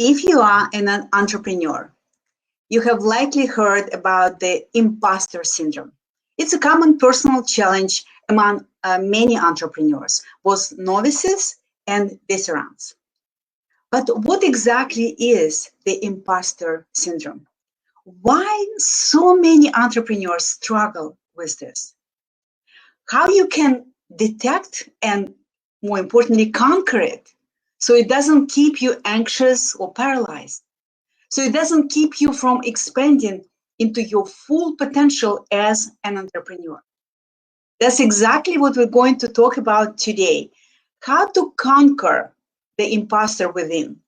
If you are an entrepreneur, you have likely heard about the imposter syndrome. It's a common personal challenge among many entrepreneurs, both novices and veterans. But what exactly is the imposter syndrome? Why so many entrepreneurs struggle with this? How you can detect and, more importantly, conquer it so it doesn't keep you anxious or paralyzed, so it doesn't keep you from expanding into your full potential as an entrepreneur. That's exactly what we're going to talk about today: how to conquer the imposter within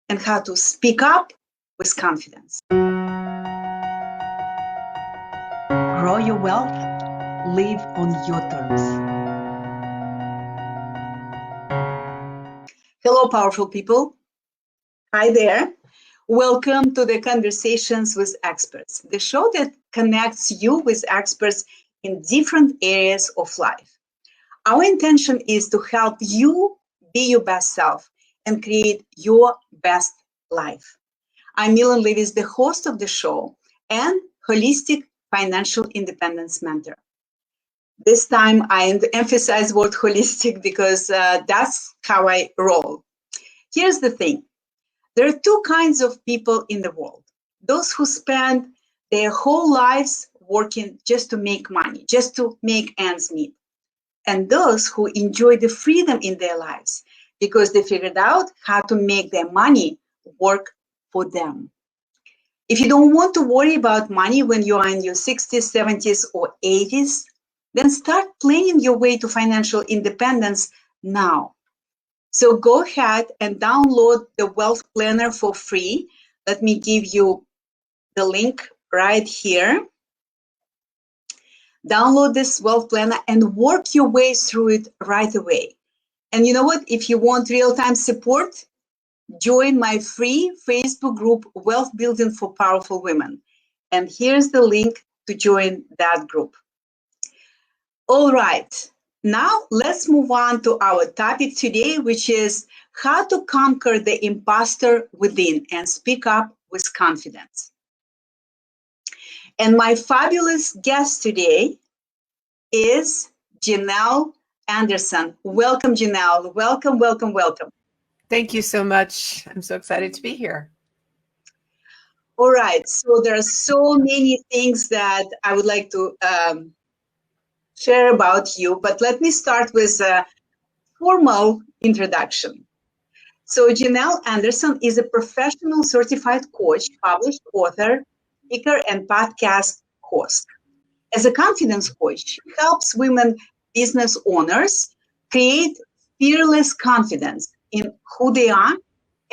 and how to speak up with confidence. Grow your wealth, live on your terms. Hello, powerful people. Hi there. Welcome to the Conversations with Experts, the show that connects you with experts in different areas of life. Our intention is to help you be your best self and create your best life. I'm Millen Livis, the host of the show and holistic financial independence mentor. This time I emphasize word holistic because that's how I roll. Here's the thing. There are two kinds of people in the world: those who spend their whole lives working just to make money, just to make ends meet, and those who enjoy the freedom in their lives because they figured out how to make their money work for them. If you don't want to worry about money when you are in your 60s, 70s, or 80s, then start planning your way to financial independence now. So go ahead and download the Wealth Planner for free. Let me give you the link right here. Download this Wealth Planner and work your way through it right away. And you know what? If you want real-time support, join my free Facebook group, Wealth Building for Powerful Women. And here's the link to join that group. All right. Now, let's move on to our topic today, which is how to conquer the imposter within and speak up with confidence. And my fabulous guest today is Janelle Anderson. Welcome, Janelle. Welcome, welcome, welcome. Thank you so much. I'm so excited to be here. All right. So there are so many things that I would like to share about you, but let me start with a formal introduction. So Janelle Anderson is a professional certified coach, published author, speaker, and podcast host. As a confidence coach, she helps women business owners create fearless confidence in who they are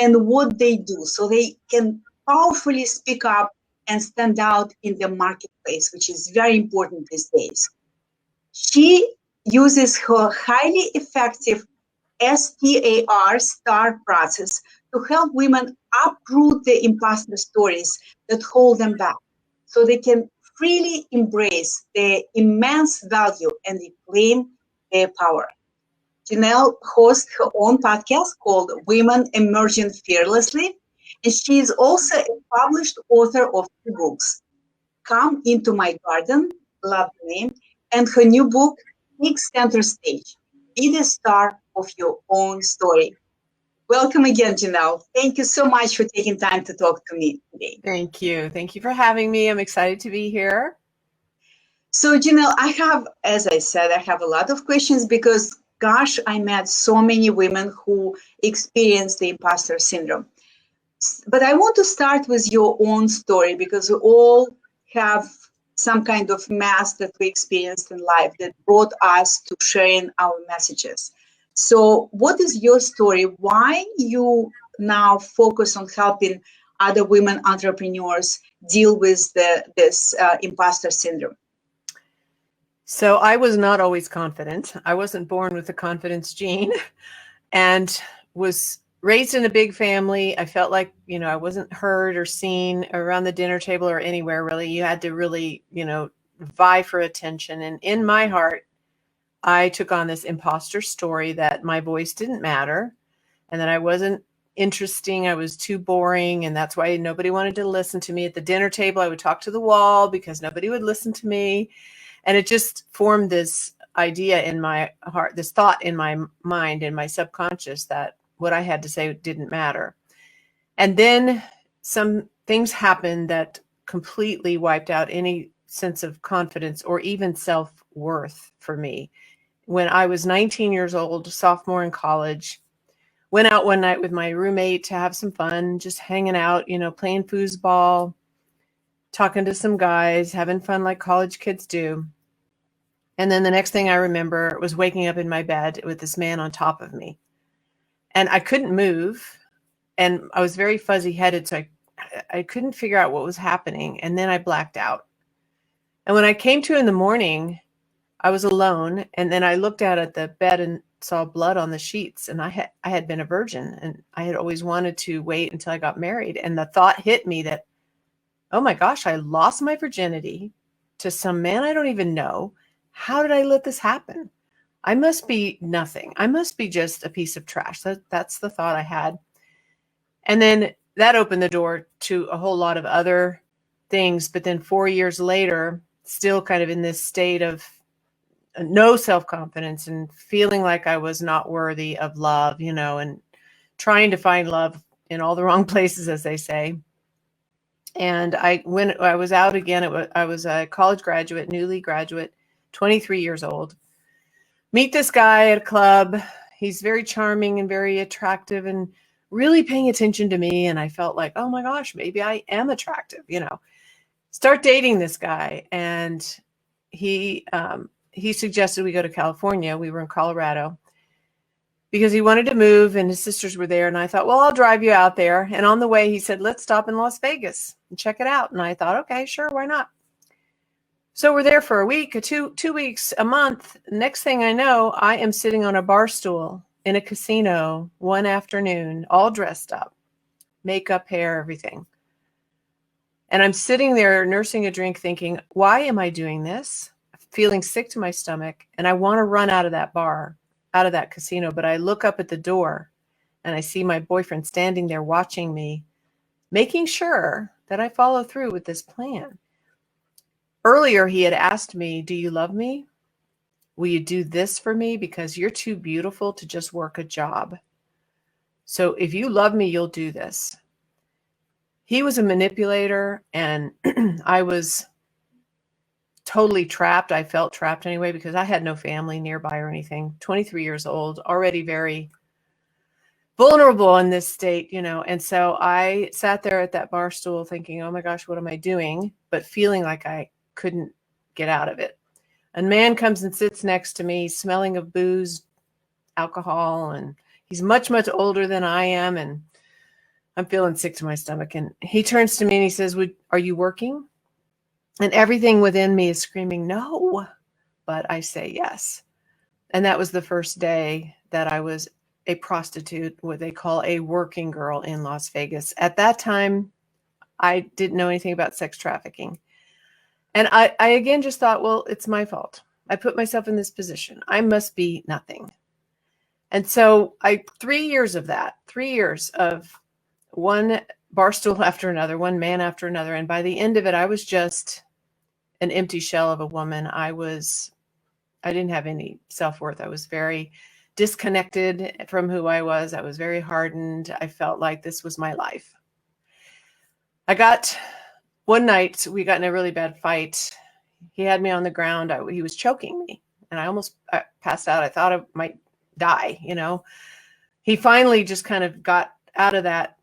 and what they do so they can powerfully speak up and stand out in the marketplace, which is very important these days. She uses her highly effective STAR process to help women uproot the imposter stories that hold them back so they can freely embrace their immense value and reclaim their power. Janelle hosts her own podcast called Women Emerging Fearlessly, and she is also a published author of two books, Come Into My Garden, love the name, and her new book, Take Center Stage, Be the Star of Your Own Story. Welcome again, Janelle. Thank you so much for taking time to talk to me today. Thank you. Thank you for having me. I'm excited to be here. So, Janelle, as I said, I have a lot of questions because, gosh, I met so many women who experience the imposter syndrome. But I want to start with your own story because we all have some kind of mess that we experienced in life that brought us to sharing our messages. So what is your story? Why you now focus on helping other women entrepreneurs deal with this imposter syndrome? So I was not always confident. I wasn't born with the confidence gene and was raised in a big family. I felt like, I wasn't heard or seen around the dinner table or anywhere really. You had to really, vie for attention. And in my heart, I took on this imposter story that my voice didn't matter and that I wasn't interesting. I was too boring, and that's why nobody wanted to listen to me. At the dinner table, I would talk to the wall because nobody would listen to me. And it just formed this idea in my heart, this thought in my mind, in my subconscious, that what I had to say didn't matter. And then some things happened that completely wiped out any sense of confidence or even self-worth for me. When I was 19 years old, sophomore in college, went out one night with my roommate to have some fun, just hanging out, playing foosball, talking to some guys, having fun like college kids do. And then the next thing I remember was waking up in my bed with this man on top of me. And I couldn't move. And I was very fuzzy headed, so I couldn't figure out what was happening. And then I blacked out. And when I came to in the morning, I was alone. And then I looked out at the bed and saw blood on the sheets. And I had been a virgin, and I had always wanted to wait until I got married. And the thought hit me that, oh my gosh, I lost my virginity to some man I don't even know. How did I let this happen? I must be nothing. I must be just a piece of trash. That's the thought I had. And then that opened the door to a whole lot of other things. But then 4 years later, still kind of in this state of no self-confidence and feeling like I was not worthy of love, and trying to find love in all the wrong places, as they say. And when I was out again, I was a college graduate, newly graduate, 23 years old. Meet this guy at a club. He's very charming and very attractive and really paying attention to me. And I felt like, oh my gosh, maybe I am attractive, Start dating this guy. And he suggested we go to California. We were in Colorado because he wanted to move and his sisters were there. And I thought, well, I'll drive you out there. And on the way, he said, let's stop in Las Vegas and check it out. And I thought, okay, sure, why not? So we're there for a week, 2 weeks, a month. Next thing I know, I am sitting on a bar stool in a casino one afternoon, all dressed up, makeup, hair, everything. And I'm sitting there nursing a drink thinking, why am I doing this? Feeling sick to my stomach. And I want to run out of that bar, out of that casino. But I look up at the door and I see my boyfriend standing there watching me, making sure that I follow through with this plan. Earlier, he had asked me, do you love me? Will you do this for me? Because you're too beautiful to just work a job. So if you love me, you'll do this. He was a manipulator, and I was totally trapped. I felt trapped anyway because I had no family nearby or anything. 23 years old, already very vulnerable in this state, And so I sat there at that bar stool thinking, oh my gosh, what am I doing? But feeling like I couldn't get out of it. A man comes and sits next to me, smelling of booze, alcohol, and he's much, much older than I am. And I'm feeling sick to my stomach. And he turns to me and he says, are you working? And everything within me is screaming, no. But I say yes. And that was the first day that I was a prostitute, what they call a working girl in Las Vegas. At that time, I didn't know anything about sex trafficking. And I again just thought, well, it's my fault. I put myself in this position. I must be nothing. And so 3 years of that, 3 years of one bar stool after another, one man after another. And by the end of it, I was just an empty shell of a woman. I didn't have any self-worth. I was very disconnected from who I was. I was very hardened. I felt like this was my life. One night, we got in a really bad fight. He had me on the ground. He was choking me, and I almost passed out. I thought I might die, He finally just kind of got out of that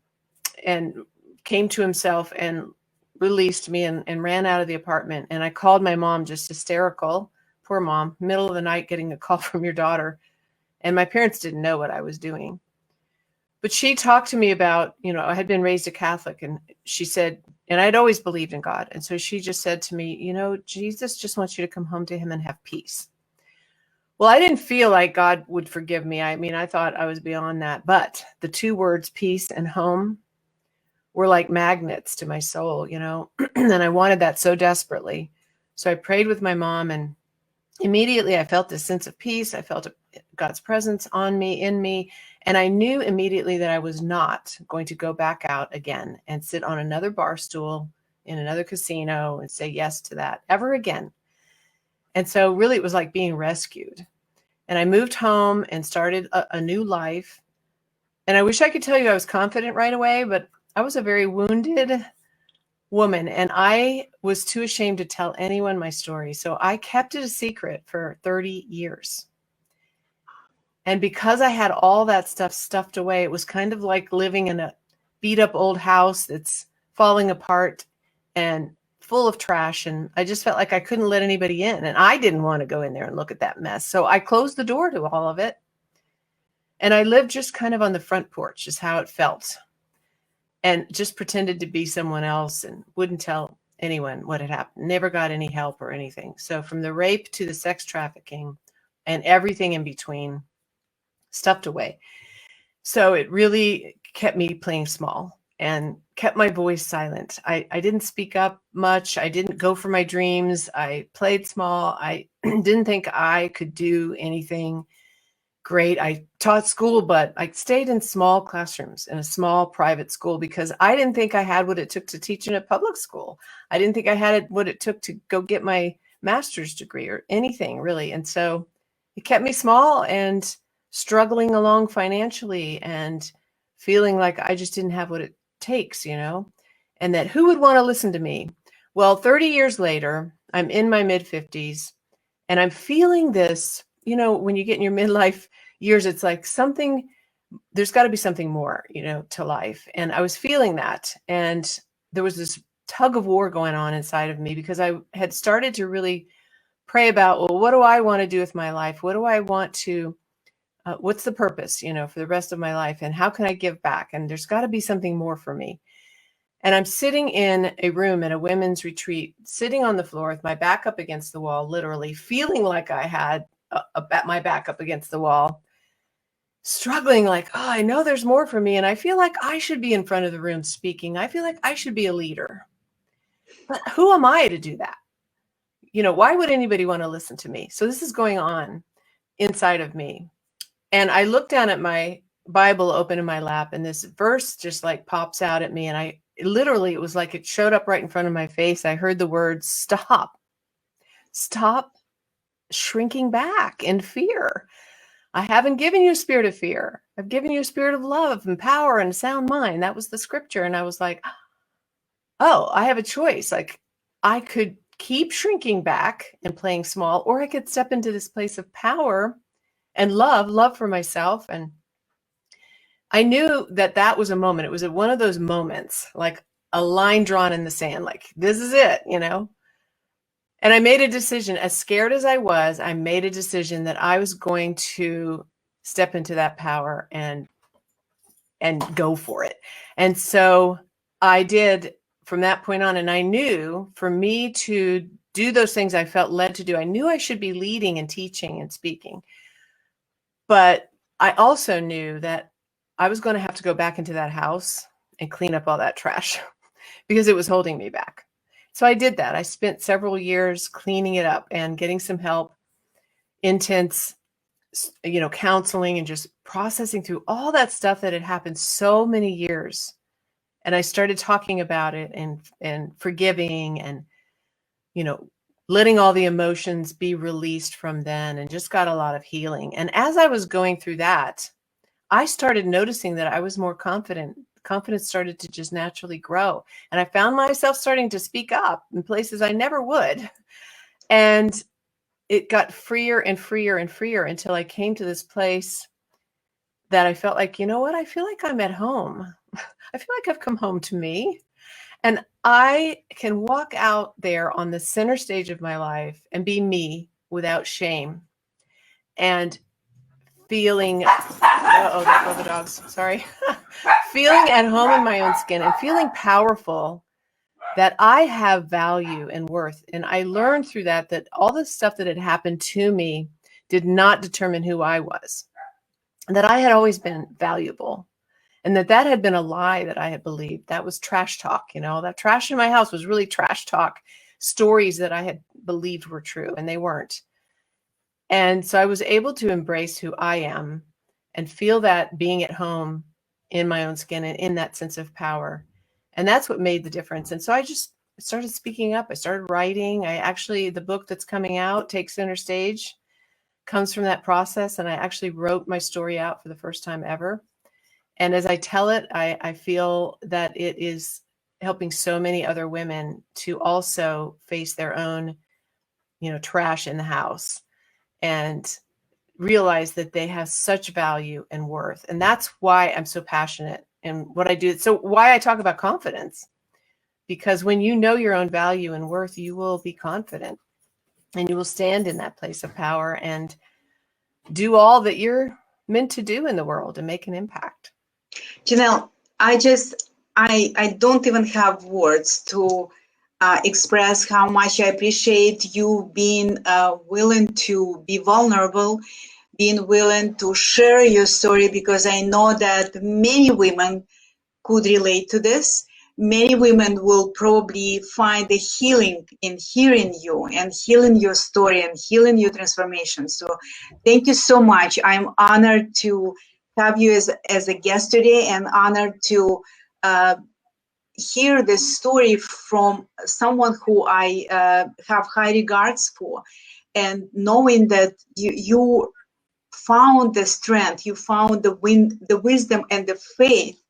and came to himself and released me and ran out of the apartment. And I called my mom, just hysterical. Poor mom, middle of the night getting a call from your daughter. And my parents didn't know what I was doing. But she talked to me about, I had been raised a Catholic, and she said, and I'd always believed in God. And so she just said to me, Jesus just wants you to come home to him and have peace. Well, I didn't feel like God would forgive me. I thought I was beyond that. But the two words, peace and home, were like magnets to my soul, and I wanted that so desperately. So I prayed with my mom, and immediately I felt this sense of peace. I felt God's presence on me, in me. And I knew immediately that I was not going to go back out again and sit on another bar stool in another casino and say yes to that ever again. And so really it was like being rescued. And I moved home and started a new life. And I wish I could tell you I was confident right away, but I was a very wounded woman and I was too ashamed to tell anyone my story. So I kept it a secret for 30 years. And because I had all that stuff stuffed away, it was kind of like living in a beat up old house that's falling apart and full of trash. And I just felt like I couldn't let anybody in. And I didn't want to go in there and look at that mess. So I closed the door to all of it. And I lived just kind of on the front porch, is how it felt. And just pretended to be someone else and wouldn't tell anyone what had happened. Never got any help or anything. So from the rape to the sex trafficking and everything in between, stuffed away. So it really kept me playing small and kept my voice silent. I didn't speak up much. I didn't go for my dreams. I played small. I didn't think I could do anything great. I taught school, but I stayed in small classrooms in a small private school because I didn't think I had what it took to teach in a public school. I didn't think I had what it took to go get my master's degree or anything really. And so it kept me small and struggling along financially and feeling like I just didn't have what it takes, and that who would want to listen to me? Well, 30 years later, I'm in my mid 50s and I'm feeling this, when you get in your midlife years, it's like there's got to be something more, to life. And I was feeling that. And there was this tug of war going on inside of me because I had started to really pray about, well, what do I want to do with my life? What do I want to what's the purpose, for the rest of my life? And how can I give back? And there's got to be something more for me. And I'm sitting in a room at a women's retreat, sitting on the floor with my back up against the wall, literally feeling like I had my back up against the wall, struggling like, oh, I know there's more for me. And I feel like I should be in front of the room speaking. I feel like I should be a leader. But who am I to do that? Why would anybody want to listen to me? So this is going on inside of me. And I look down at my Bible open in my lap and this verse just like pops out at me. And it was like it showed up right in front of my face. I heard the words, stop shrinking back in fear. I haven't given you a spirit of fear. I've given you a spirit of love and power and a sound mind. That was the scripture. And I was like, oh, I have a choice. Like I could keep shrinking back and playing small, or I could step into this place of power and love for myself. And I knew that was a moment. It was one of those moments, like a line drawn in the sand, like this is it, And I made a decision. As scared as I was, I made a decision that I was going to step into that power and go for it. And so I did from that point on. And I knew for me to do those things I felt led to do, I knew I should be leading and teaching and speaking. But I also knew that I was going to have to go back into that house and clean up all that trash because it was holding me back. So I did that. I spent several years cleaning it up and getting some help, intense, counseling and just processing through all that stuff that had happened so many years. And I started talking about it and forgiving and, letting all the emotions be released from then, and just got a lot of healing. And as I was going through that, I started noticing that I was more confident. Confidence started to just naturally grow. And I found myself starting to speak up in places I never would. And it got freer and freer and freer until I came to this place that I felt like, I feel like I'm at home. I feel like I've come home to me. And I can walk out there on the center stage of my life and be me without shame and feeling, there go the dogs, sorry. Feeling at home in my own skin and feeling powerful, that I have value and worth. And I learned through that all the stuff that had happened to me did not determine who I was, and that I had always been valuable. And that had been a lie that I had believed. That was trash talk, that trash in my house was really trash talk, stories that I had believed were true and they weren't. And so I was able to embrace who I am and feel that being at home in my own skin and in that sense of power. And that's what made the difference. And so I just started speaking up. I started writing. The book that's coming out, Take Center Stage, comes from that process. And I actually wrote my story out for the first time ever. And as I tell it, I feel that it is helping so many other women to also face their own, trash in the house and realize that they have such value and worth. And that's why I'm so passionate in what I do. So why I talk about confidence, because when you know your own value and worth, you will be confident and you will stand in that place of power and do all that you're meant to do in the world and make an impact. Janelle, I don't even have words to express how much I appreciate you being willing to be vulnerable, being willing to share your story, because I know that many women could relate to this. Many women will probably find the healing in hearing you and healing your story and healing your transformation. So thank you so much. I'm honored to have you as a guest today, and honored to hear this story from someone who I have high regards for, and knowing that you found the strength, you found the wisdom and the faith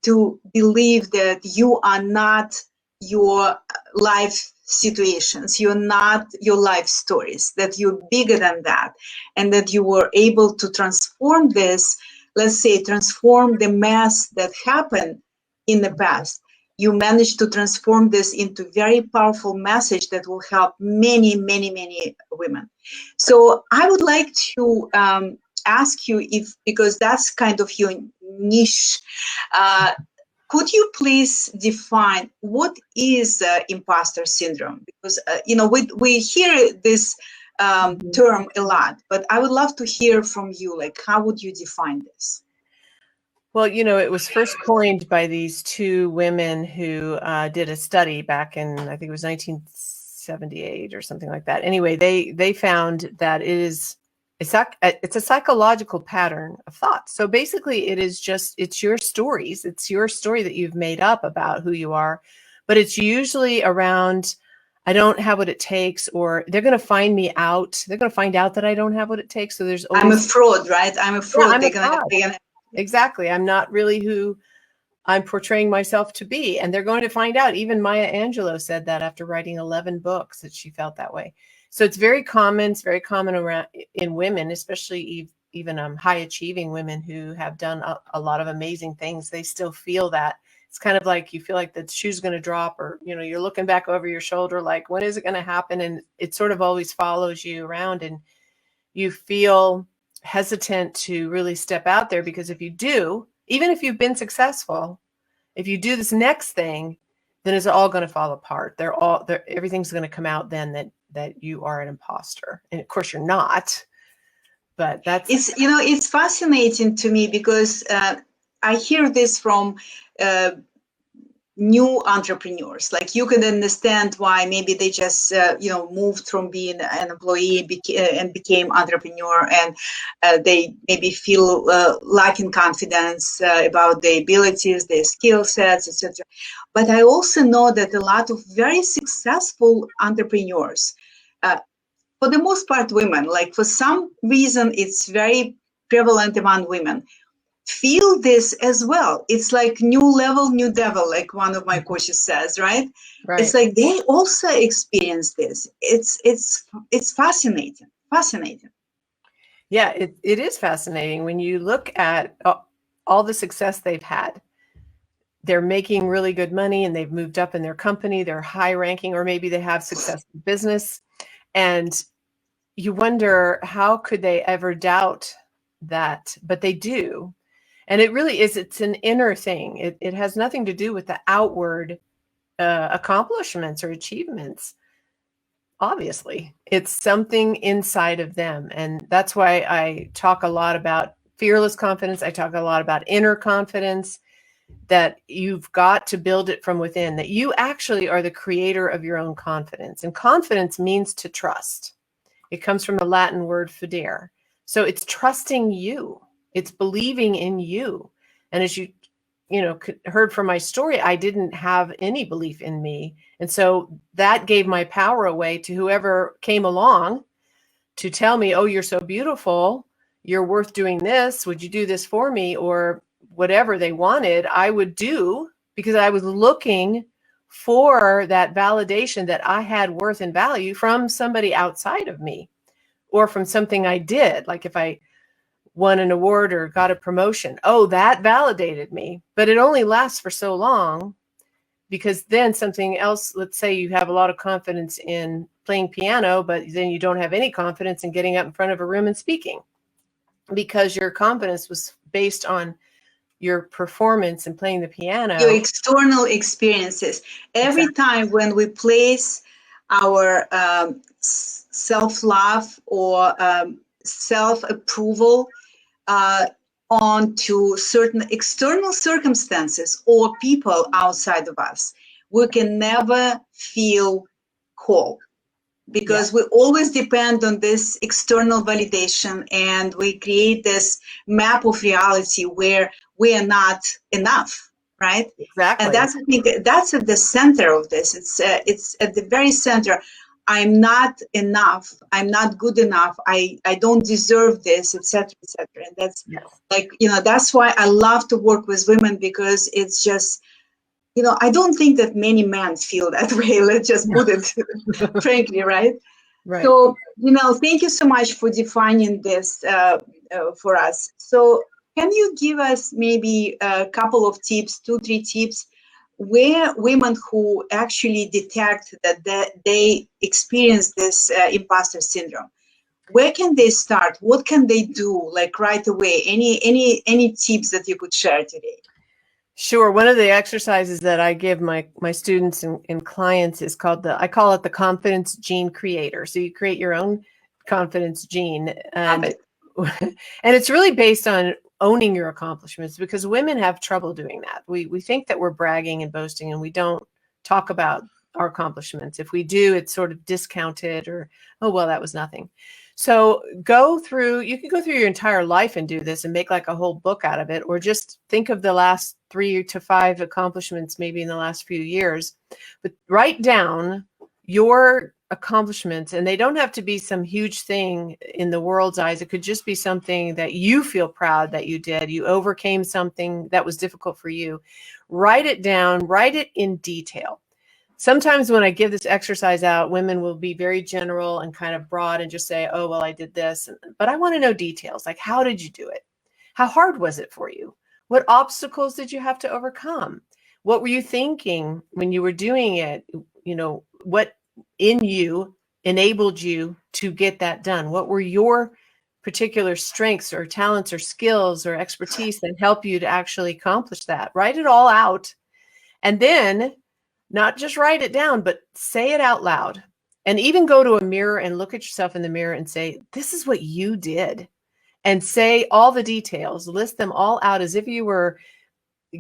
to believe that you are not your life situations, you're not your life stories, that you're bigger than that, and that you were able to transform this, let's say, transform the mess that happened in the past. You managed to transform this into very powerful message that will help many, many, many women. So I would like to ask you, because that's kind of your niche, could you please define what is imposter syndrome? Because we hear this term a lot, but I would love to hear from you. Like, how would you define this? Well, it was first coined by these two women who did a study back in, I think it was 1978 or something like that. Anyway, they found that it's a psychological pattern of thought. So basically it's your stories. It's your story that you've made up about who you are, but it's usually around, I don't have what it takes, or they're going to find me out. They're going to find out that I don't have what it takes. So there's always, I'm a fraud, right? I'm a fraud. Yeah, exactly. I'm not really who I'm portraying myself to be. And they're going to find out. Even Maya Angelou said that after writing 11 books, that she felt that way. So it's very common. It's very common around in women, especially even high achieving women who have done a lot of amazing things. They still feel that. It's kind of like you feel like the shoe's going to drop, or, you're looking back over your shoulder, like, when is it going to happen? And it sort of always follows you around, and you feel hesitant to really step out there, because if you do, even if you've been successful, if you do this next thing, then it's all going to fall apart. Everything's going to come out then that you are an imposter. And of course you're not, but it's fascinating to me, because I hear this from new entrepreneurs. Like, you can understand why maybe they just moved from being an employee and became entrepreneur, and they maybe feel lacking confidence about their abilities, their skill sets, etc. But I also know that a lot of very successful entrepreneurs, for the most part women, like, for some reason it's very prevalent among women, feel this as well. It's like new level, new devil, like one of my coaches says, right? It's like they also experience this. It's fascinating. Yeah, it is fascinating when you look at all the success they've had. They're making really good money, and they've moved up in their company. They're high ranking, or maybe they have success in business, and you wonder, how could they ever doubt that? But they do. And it really is, it's an inner thing. It has nothing to do with the outward accomplishments or achievements. Obviously, it's something inside of them. And that's why I talk a lot about fearless confidence. I talk a lot about inner confidence, that you've got to build it from within, that you actually are the creator of your own confidence. And confidence means to trust. It comes from the Latin word fidere. So it's trusting you. It's believing in you. And as you heard from my story, I didn't have any belief in me. And so that gave my power away to whoever came along to tell me, oh, you're so beautiful, you're worth doing this, would you do this for me? Or whatever they wanted, I would do, because I was looking for that validation that I had worth and value from somebody outside of me, or from something I did. Like if I won an award or got a promotion, oh, that validated me. But it only lasts for so long, because then something else, let's say you have a lot of confidence in playing piano, but then you don't have any confidence in getting up in front of a room and speaking, because your confidence was based on your performance and playing the piano. Your external experiences. Every time when we place our self-love or self-approval onto certain external circumstances or people outside of us, we can never feel whole, because we always depend on this external validation, and we create this map of reality where we are not enough, right? Exactly. And that's, I think, that's at the center of this. It's at the very center. I'm not enough. I'm not good enough. I don't deserve this, etc., etc. And that's like, that's why I love to work with women, because it's just, I don't think that many men feel that way. Let's just put it frankly, right? Right. So, thank you so much for defining this for us. So can you give us maybe a couple of tips, 2-3 tips, where women who actually detect that they experience this imposter syndrome, where can they start? What can they do, like right away? Any tips that you could share today? Sure. One of the exercises that I give my students and clients is called I call it the confidence gene creator. So you create your own confidence gene, and it's really based on owning your accomplishments, because women have trouble doing that. We think that we're bragging and boasting, and we don't talk about our accomplishments. If we do, it's sort of discounted, or, oh, well, that was nothing. So you can go through your entire life and do this and make like a whole book out of it, or just think of the last 3 to 5 accomplishments, maybe in the last few years, but write down your accomplishments. And they don't have to be some huge thing in the world's eyes. It could just be something that you feel proud that you did. You overcame something that was difficult for you. Write it down, write it in detail. Sometimes when I give this exercise out, women will be very general and kind of broad and just say, oh, well, I did this. But I want to know details. Like, how did you do it? How hard was it for you? What obstacles did you have to overcome? What were you thinking when you were doing it? What in you enabled you to get that done? What were your particular strengths or talents or skills or expertise that help you to actually accomplish that? Write it all out. And then not just write it down, but say it out loud. And even go to a mirror and look at yourself in the mirror and say, this is what you did. And say all the details, list them all out as if you were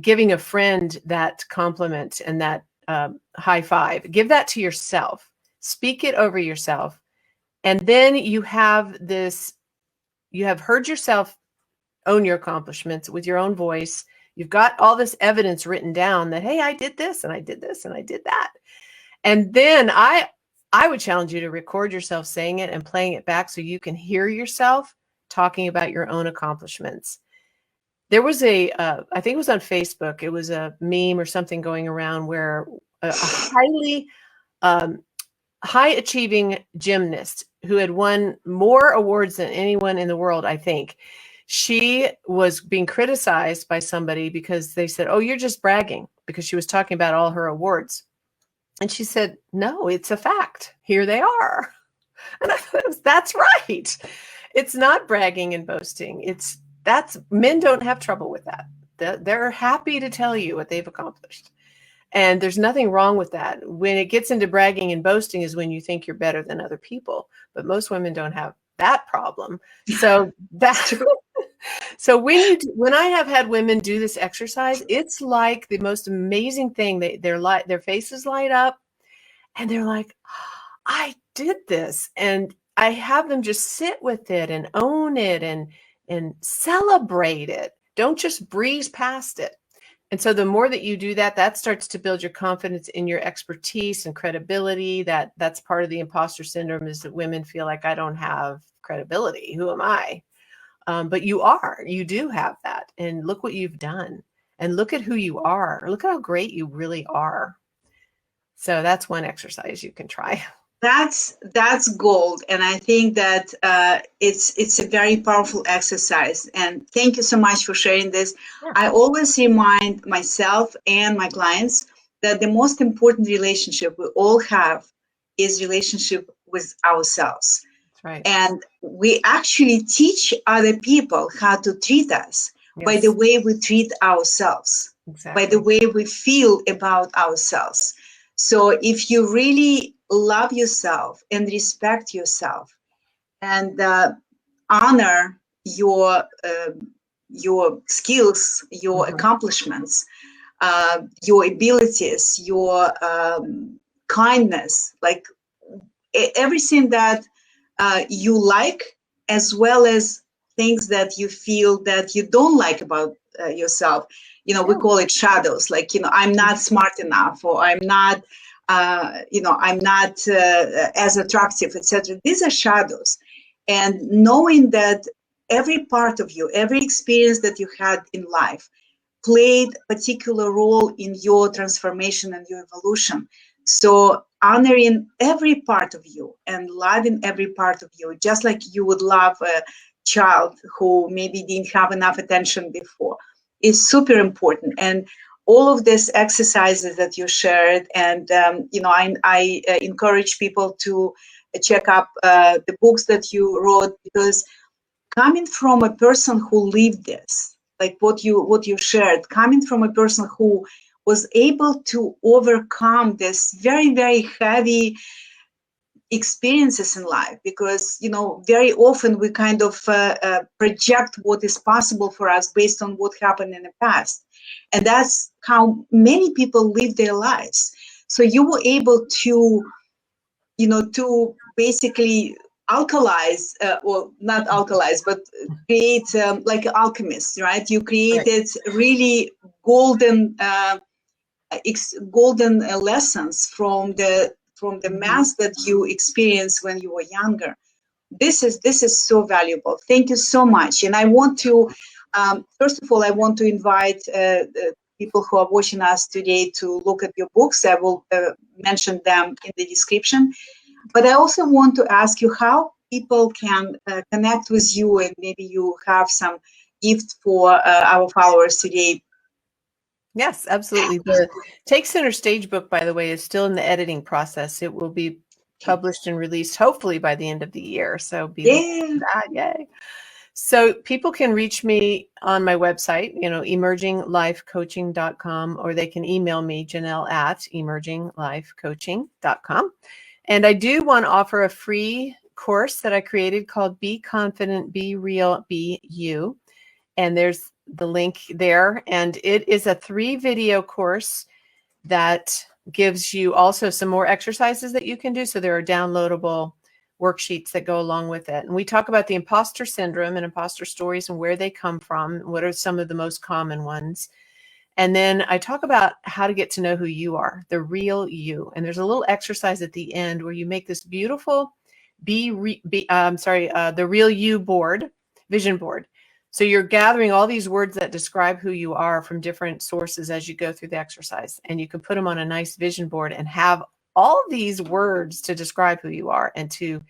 giving a friend that compliment and that high five. Give that to yourself. Speak it over yourself. And then you have heard yourself own your accomplishments with your own voice. You've got all this evidence written down that, hey, I did this and I did this and I did that. And then I would challenge you to record yourself saying it and playing it back so you can hear yourself talking about your own accomplishments. There was I think it was on Facebook, it was a meme or something going around where a highly high achieving gymnast who had won more awards than anyone in the world, I think, she was being criticized by somebody because they said, oh, you're just bragging, because she was talking about all her awards. And she said, no, it's a fact. Here they are. And I thought, that's right. It's not bragging and boasting. Men don't have trouble with that. They're happy to tell you what they've accomplished. And there's nothing wrong with that. When it gets into bragging and boasting is when you think you're better than other people. But most women don't have that problem. So that's true. So when I have had women do this exercise, it's like the most amazing thing. Their faces light up and they're like, I did this. And I have them just sit with it and own it and and celebrate it. Don't just breeze past it. And so the more that you do that, that starts to build your confidence in your expertise and credibility. That's part of the imposter syndrome, is that women feel like, I don't have credibility. Who am I? But you do have that. And look what you've done, and look at who you are. Look at how great you really are. So that's one exercise you can try. That's gold, and I think that it's a very powerful exercise. And thank you so much for sharing this. Yeah. I always remind myself and my clients that the most important relationship we all have is relationship with ourselves. That's right. And we actually teach other people how to treat us by the way we treat ourselves, by the way we feel about ourselves. So if you really love yourself and respect yourself and honor your skills, your accomplishments, your abilities, your kindness, like everything that you like, as well as things that you feel that you don't like about yourself. We call it shadows, like, I'm not smart enough, or I'm not, I'm not as attractive, etc. These are shadows. And knowing that every part of you, every experience that you had in life played a particular role in your transformation and your evolution. So honoring every part of you and loving every part of you, just like you would love a child who maybe didn't have enough attention before, is super important. And all of these exercises that you shared, and I encourage people to check up the books that you wrote, because coming from a person who lived this, like what you shared, coming from a person who was able to overcome this very, very heavy experiences in life, because very often we kind of project what is possible for us based on what happened in the past, and that's how many people live their lives. So you were able to to basically alkalize, well, not alkalize, but create like alchemists, right? You created really golden lessons from the mass that you experienced when you were younger. This is so valuable. Thank you so much. And I want to, first of all, I want to invite the people who are watching us today to look at your books. I will mention them in the description. But I also want to ask you how people can connect with you, and maybe you have some gift for our followers today. Yes, absolutely. The Take Center Stage book, by the way, is still in the editing process. It will be published and released hopefully by the end of the year. So be looking for that. Yay. So people can reach me on my website, emerginglifecoaching.com, or they can email me, Janelle at emerginglifecoaching.com. And I do want to offer a free course that I created called Be Confident, Be Real, Be You. And there's the link there. And it is a 3-video course that gives you also some more exercises that you can do. So there are downloadable worksheets that go along with it. And we talk about the imposter syndrome and imposter stories and where they come from. What are some of the most common ones? And then I talk about how to get to know who you are, the real you. And there's a little exercise at the end where you make this beautiful the real you board, vision board. So you're gathering all these words that describe who you are from different sources as you go through the exercise. And you can put them on a nice vision board and have all these words to describe who you are and to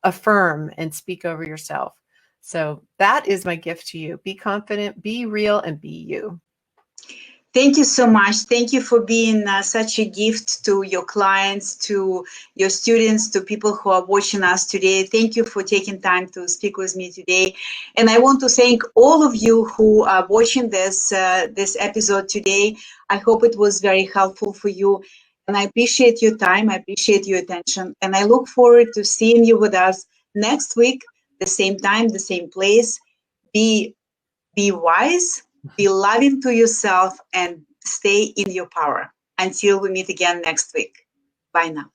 affirm and speak over yourself. So that is my gift to you. Be confident, be real, and be you. Thank you so much. Thank you for being such a gift to your clients, to your students, to people who are watching us today. Thank you for taking time to speak with me today. And I want to thank all of you who are watching this episode today. I hope it was very helpful for you. And I appreciate your time. I appreciate your attention. And I look forward to seeing you with us next week, the same time, the same place. Be wise. Be loving to yourself and stay in your power. Until we meet again next week. Bye now.